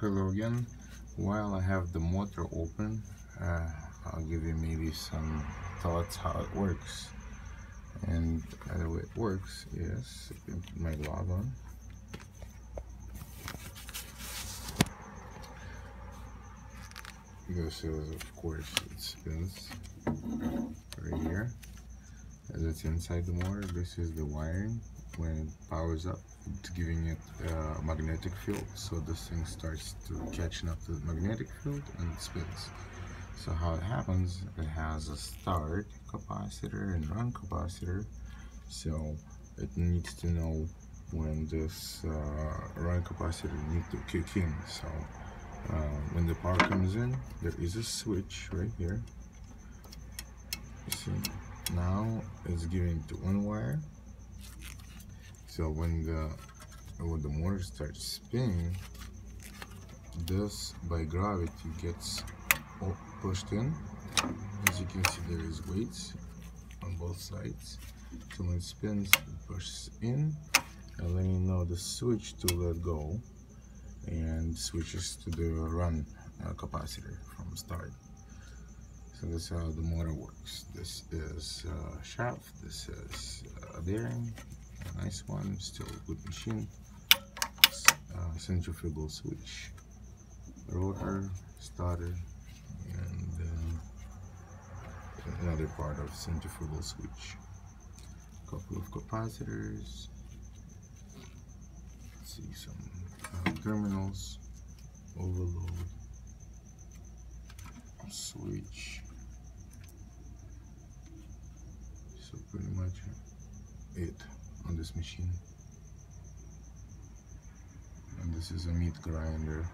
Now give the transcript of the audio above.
Hello again. While I have the motor open, I'll give you maybe some thoughts how it works. And the way it works is, I can put my glove on. This is, of course, it spins right here. As it's inside the motor, this is the wiring. When it powers up, it's giving it a magnetic field, so this thing starts to catching up to the magnetic field and it spins. So how it happens, it has a start capacitor and run capacitor, so it needs to know when this run capacitor needs to kick in. So when the power comes in, there is a switch right here. You see, now it's giving to one wire. So when the motor starts spinning, this by gravity gets pushed in. As you can see, there is weights on both sides. So when it spins, it pushes in and letting you know the switch to let go, and switches to the run capacitor from start. So that's how the motor works. This is a shaft, this is a bearing, a nice one, still a good machine. Centrifugal switch, rotor, starter, and another part of centrifugal switch. Couple of capacitors. Let's see, some terminals, overload, switch. So pretty much it on this machine. And this is a meat grinder.